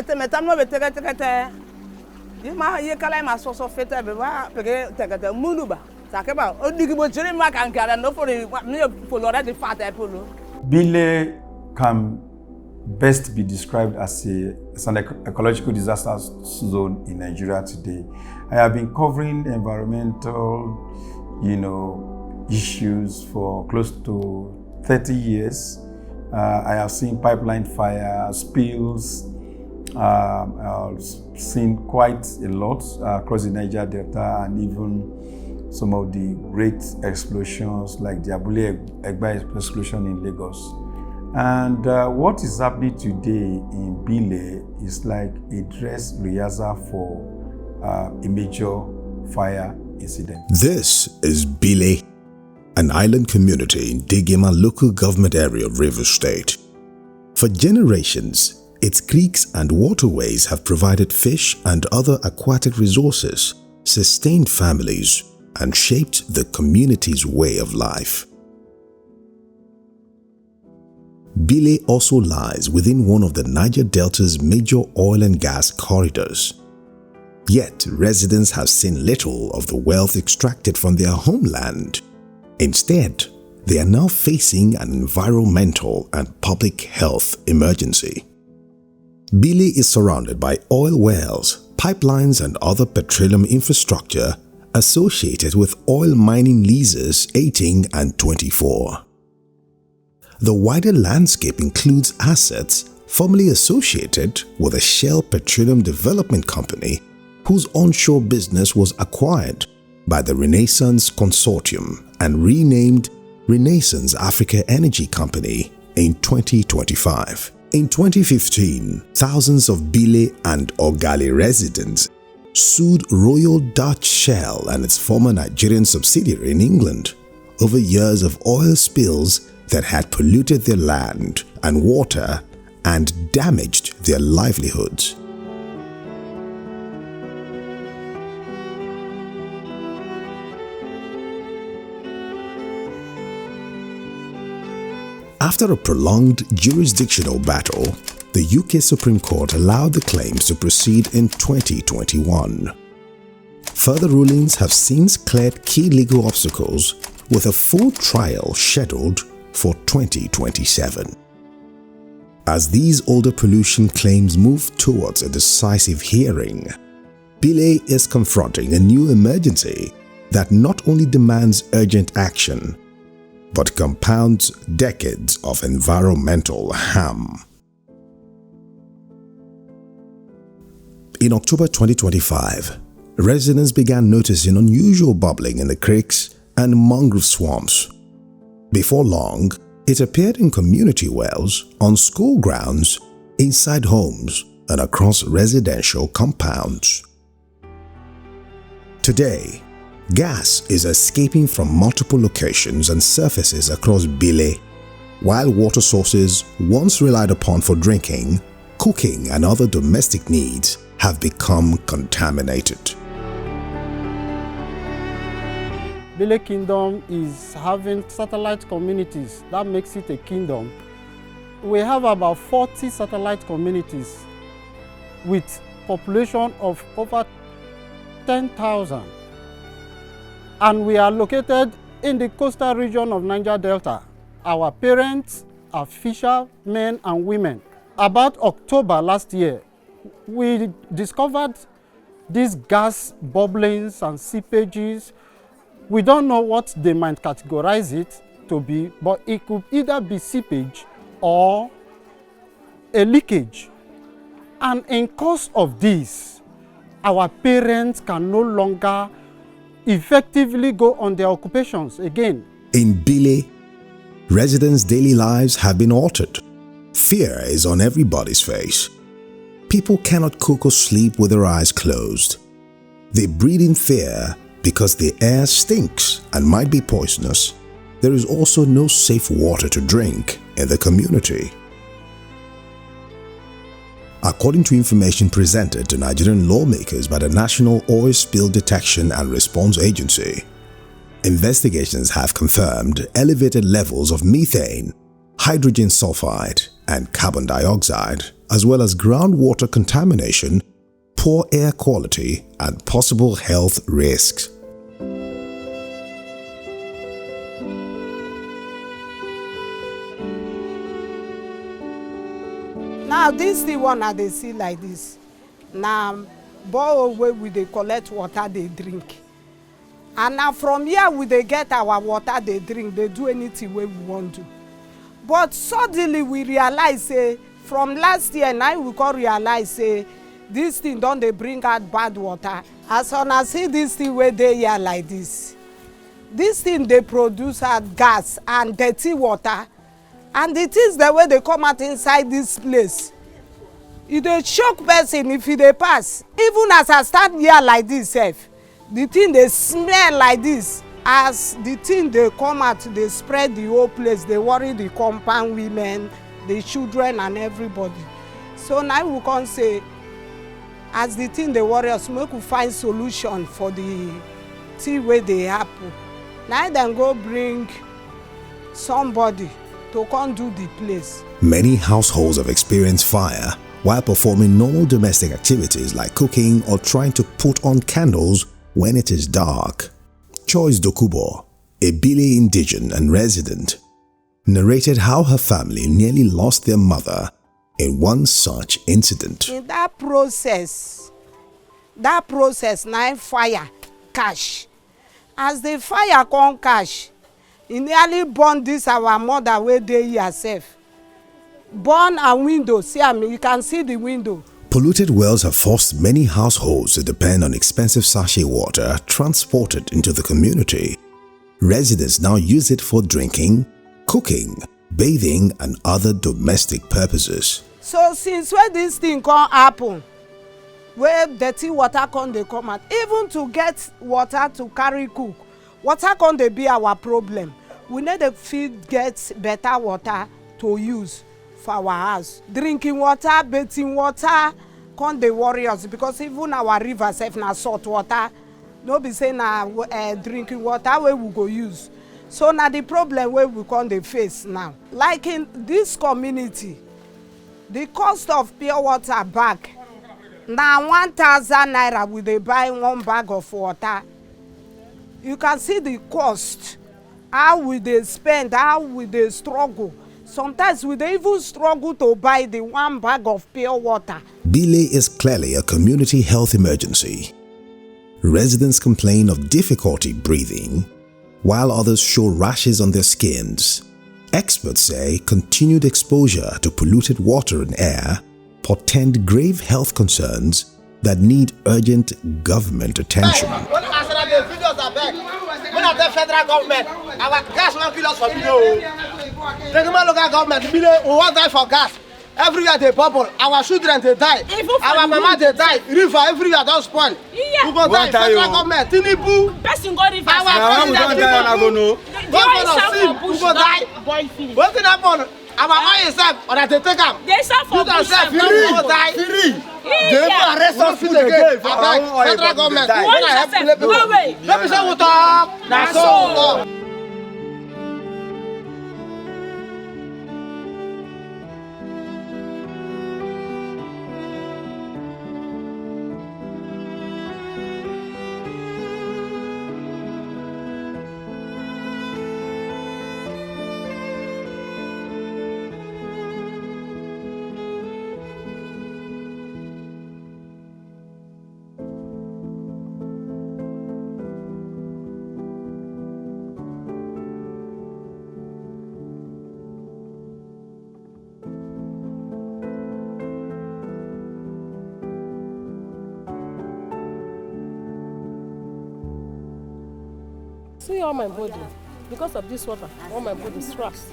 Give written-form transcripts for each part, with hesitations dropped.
te metam no betekete. Ma ye kala ma so fete be ba peke tekete munuba. Sakeba odigi bo chiri ma kan kara no for me follow the fat apple. Bille can best be described as an ecological disaster zone in Nigeria today. I have been covering environmental, issues for close to 30 years. I have seen pipeline fire, spills. I've seen quite a lot across the Niger Delta, and even some of the great explosions like the Bille explosion in Lagos. And what is happening today in Bille is like a dress rehearsal for a major fire incident. This is Bille, an island community in Degema local government area of Rivers State. For generations, its creeks and waterways have provided fish and other aquatic resources, sustained families, and shaped the community's way of life. Bille also lies within one of the Niger Delta's major oil and gas corridors. Yet, residents have seen little of the wealth extracted from their homeland. Instead, they are now facing an environmental and public health emergency. Bille is surrounded by oil wells, pipelines, and other petroleum infrastructure associated with oil mining leases 18 and 24. The wider landscape includes assets formerly associated with a Shell Petroleum Development Company whose onshore business was acquired by the Renaissance Consortium and renamed Renaissance Africa Energy Company in 2025. In 2015, thousands of Bille and Ogali residents sued Royal Dutch Shell and its former Nigerian subsidiary in England over years of oil spills that had polluted their land and water and damaged their livelihoods. After a prolonged jurisdictional battle, the UK Supreme Court allowed the claims to proceed in 2021. Further rulings have since cleared key legal obstacles, with a full trial scheduled for 2027. As these older pollution claims move towards a decisive hearing, Bille is confronting a new emergency that not only demands urgent action, but compounds decades of environmental harm. In October 2025, residents began noticing unusual bubbling in the creeks and mangrove swamps. Before long, it appeared in community wells, on school grounds, inside homes, and across residential compounds. Today, gas is escaping from multiple locations and surfaces across Bille, while water sources once relied upon for drinking, cooking, and other domestic needs have become contaminated. Bille Kingdom is having satellite communities. That makes it a kingdom. We have about 40 satellite communities with population of over 10,000. And we are located in the coastal region of Niger Delta. Our parents are fishermen and women. About October last year, we discovered these gas bubblings and seepages. We don't know what they might categorize it to be, but it could either be seepage or a leakage. And in course of this, our parents can no longer effectively go on their occupations again. In Bille, residents' daily lives have been altered. Fear is on everybody's face. People cannot cook or sleep with their eyes closed. They breathe in fear because the air stinks and might be poisonous. There is also no safe water to drink in the community. According to information presented to Nigerian lawmakers by the National Oil Spill Detection and Response Agency, investigations have confirmed elevated levels of methane, hydrogen sulfide, and carbon dioxide as well as groundwater contamination, poor air quality, and possible health risks. Now this the one that they see like this. Now borehole where we dey collect water they drink. And now from here we dey get our water they drink, they do anything where we want to. But suddenly we realize say from last year now we can realize say this thing don't they bring out bad water. As soon as see this thing where they here like this thing they produce out gas and dirty water. And the things the way they come out inside this place, it dey shock person if they pass. Even as I stand here like this, the thing they smell like this. As the thing they come out, they spread the whole place. They worry the compound women, the children, and everybody. So now we can say, as the thing they worry us, we could find solution for the thing where they happen. Now then go bring somebody to come do the place. Many households have experienced fire while performing normal domestic activities like cooking or trying to put on candles when it is dark. Choice Dokubo, a Bille indigen and resident, narrated how her family nearly lost their mother in one such incident. In that process now fire catch. As the fire come catch, e nearly burn this our mother where dey herself. Burn a window, see I mean, you can see the window. Polluted wells have forced many households to depend on expensive sachet water transported into the community. Residents now use it for drinking, cooking, bathing, and other domestic purposes. So since when this thing can happen, where dirty water can they come out, even to get water to carry cook, water can they be our problem. We need to get better water to use for our house. Drinking water, bathing water, can they worry us because even our rivers have na salt water. No be say na drinking water where we go use. So now the problem where we can they face now. Like in this community, the cost of pure water bag now 1,000 naira we they buy 1 bag of water. You can see the cost, how we they spend, how we they struggle. Sometimes we they even struggle to buy the 1 bag of pure water. Bille is clearly a community health emergency. Residents complain of difficulty breathing, while others show rashes on their skins. Experts say continued exposure to polluted water and air portend grave health concerns that need urgent government attention. The federal government, our gas won't kill us for Bille. Degema local government, Bille, we want die for gas. Everywhere they bubble, our children they die, our mama they die, river everywhere don't spoil. We go die, federal government, Tinubu. Person go river. Our president Tinubu. Governor, we go die. What can happen? Our oil is up, or they take them. They sell for free. They will arrest us again. Federal government. Let me say we talk. That's all. See all my body, because of this water, all my body is scratched.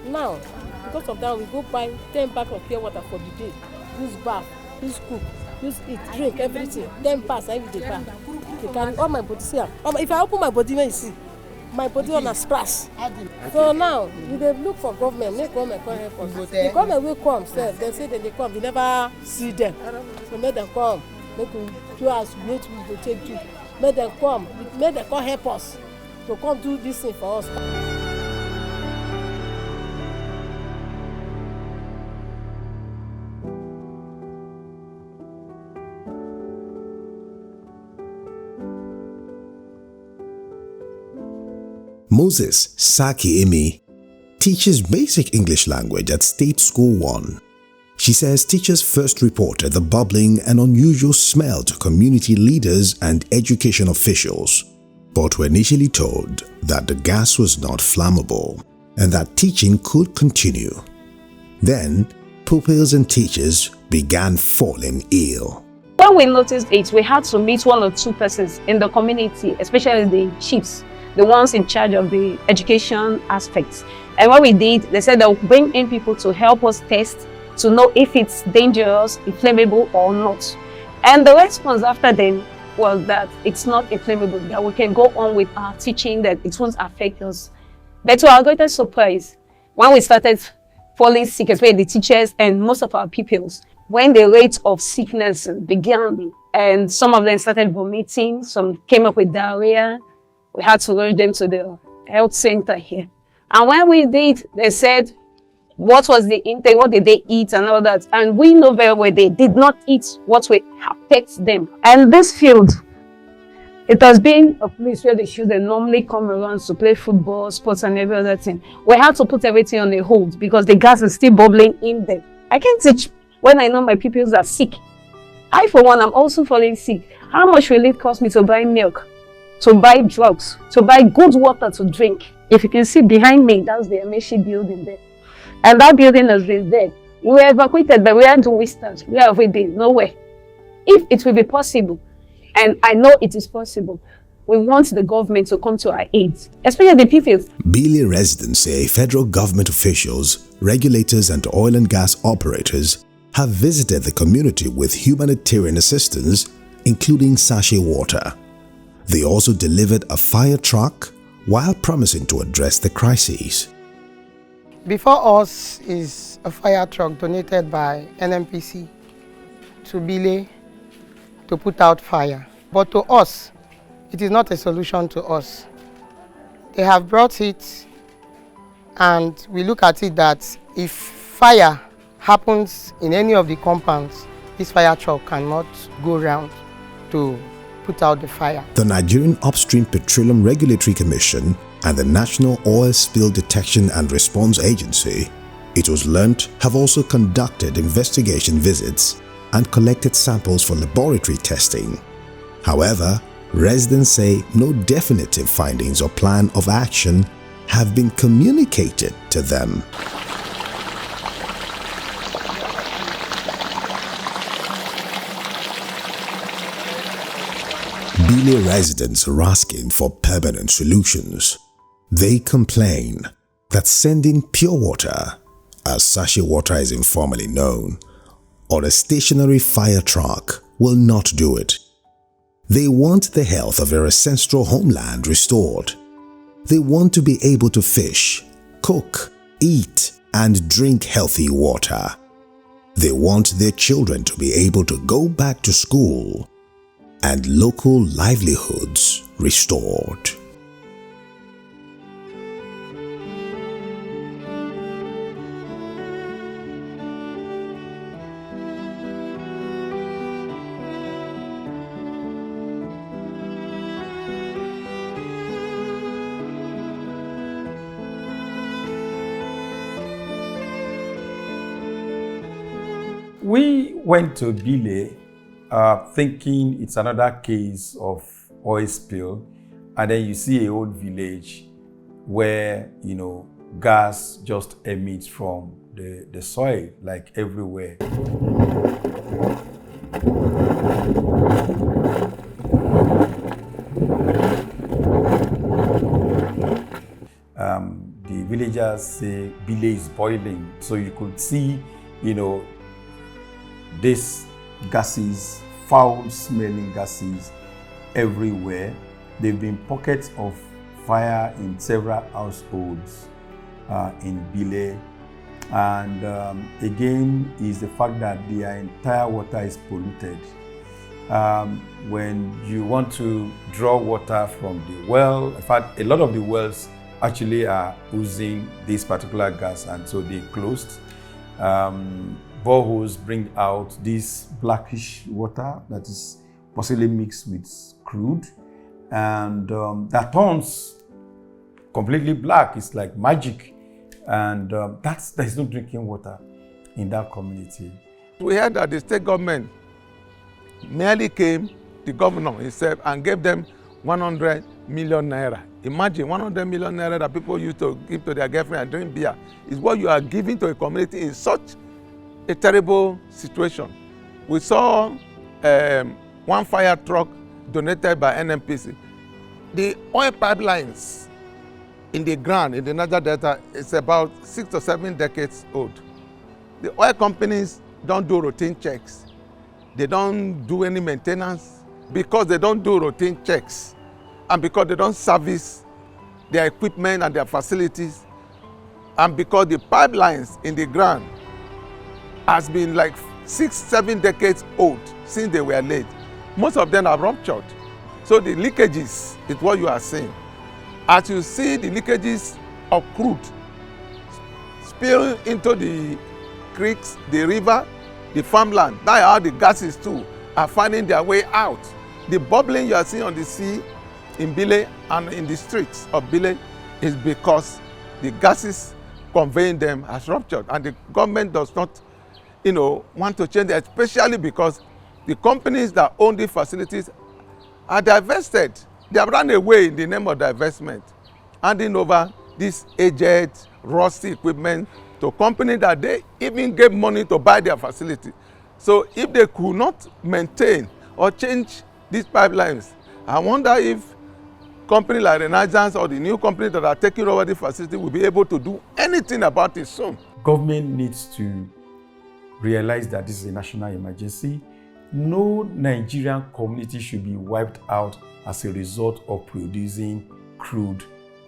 Now, because of that, we go buy 10 bags of pure water for the day. Use bath, use cook, use eat, drink, everything. 10 bags every day bath. They carry all my body. See, if I open my body, when you see, my body on a splash. So now, we dey look for government, make government come help us. The government will come, sef, they say that they come, we never see them. So make them come, make we do as we go take do. Make them come help us to come do this thing for us. Moses Saki teaches basic English language at State School 1. She says teachers first reported the bubbling and unusual smell to community leaders and education officials, but were initially told that the gas was not flammable and that teaching could continue. Then, pupils and teachers began falling ill. When we noticed it, we had to meet one or two persons in the community, especially the chiefs, the ones in charge of the education aspects. And what we did, they said they'll bring in people to help us test to know if it's dangerous, inflammable or not. And the response after then was that it's not inflammable, that we can go on with our teaching, that it won't affect us. But to our greatest surprise, when we started falling sick, especially the teachers and most of our pupils, when the rate of sickness began and some of them started vomiting, some came up with diarrhea, we had to rush them to the health center here. And when we did, they said, what was the intake, what did they eat and all that. And we know very well they did not eat what will affect them. And this field, it has been a place where the children normally come around to play football, sports and every other thing. We had to put everything on a hold because the gas is still bubbling in them. I can't teach when I know my pupils are sick. I, for one, am also falling sick. How much will it cost me to buy milk, to buy drugs, to buy good water to drink? If you can see behind me, that's the MHC building there. And that building has been there. We were evacuated, but where do we start? Where have we been? Nowhere. If it will be possible, and I know it is possible, we want the government to come to our aid, especially the people. Bille residents say federal government officials, regulators and oil and gas operators have visited the community with humanitarian assistance, including sachet water. They also delivered a fire truck while promising to address the crises. Before us is a fire truck donated by NMPC to Bille to put out fire. But to us, it is not a solution to us. They have brought it and we look at it that if fire happens in any of the compounds, this fire truck cannot go around to put out the fire. The Nigerian Upstream Petroleum Regulatory Commission and the National Oil Spill Detection and Response Agency, it was learnt, have also conducted investigation visits and collected samples for laboratory testing. However, residents say no definitive findings or plan of action have been communicated to them. Bille residents are asking for permanent solutions. They complain that sending pure water, as sachet water is informally known, or a stationary fire truck will not do it. They want the health of their ancestral homeland restored. They want to be able to fish, cook, eat, and drink healthy water. They want their children to be able to go back to school and local livelihoods restored. We went to Bille thinking it's another case of oil spill, and then you see a old village where, you know, gas just emits from the soil like everywhere. The villagers say Bille is boiling, so you could see, you know, these gases, foul-smelling gases everywhere. There have been pockets of fire in several households in Bille. And again is the fact that their entire water is polluted. When you want to draw water from the well, in fact, a lot of the wells actually are using this particular gas, and so they closed. Boreholes bring out this blackish water that is possibly mixed with crude, and that turns completely black. It's like magic. And there's no drinking water in that community. We heard that the state government nearly came, the governor himself, and gave them 100 million naira. Imagine 100 million naira that people used to give to their girlfriend and drink beer is what you are giving to a community in such a terrible situation. We saw one fire truck donated by NNPC. The oil pipelines in the ground in the Niger Delta is about 6 to 7 decades old. The oil companies don't do routine checks. They don't do any maintenance because they don't do routine checks and because they don't service their equipment and their facilities and because the pipelines in the ground has been like 6, 7 decades old since they were laid. Most of them are ruptured. So the leakages is what you are seeing. As you see the leakages of crude spill into the creeks, the river, the farmland, that's how the gases too are finding their way out. The bubbling you are seeing on the sea in Bille and in the streets of Bille is because the gases conveying them has ruptured and the government does not want to change it, especially because the companies that own the facilities are divested. They have run away in the name of divestment, handing over this aged, rusty equipment to companies that they even gave money to buy their facility. So if they could not maintain or change these pipelines, I wonder if companies like Renaissance or the new companies that are taking over the facility will be able to do anything about it soon. Government needs to realize that this is a national emergency. No Nigerian community should be wiped out as a result of producing crude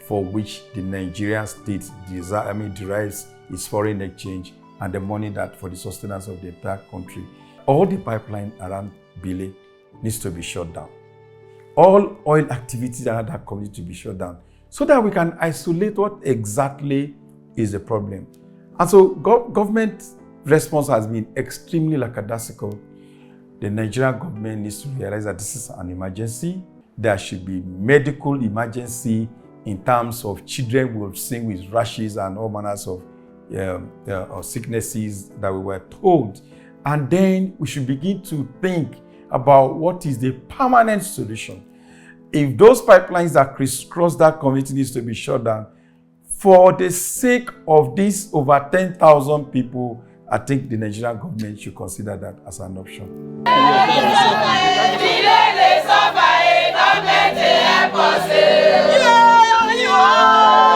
for which the Nigerian state derives its foreign exchange and the money that for the sustenance of the entire country. All the pipeline around Bille needs to be shut down. All oil activities around that community to be shut down so that we can isolate what exactly is the problem. And so government response has been extremely lackadaisical. The Nigerian government needs to realize that this is an emergency. There should be medical emergency in terms of children will sing with rashes and all manners of sicknesses that we were told. And then we should begin to think about what is the permanent solution. If those pipelines that crisscross that community needs to be shut down, for the sake of these over 10,000 people, I think the Nigerian government should consider that as an option. Yeah.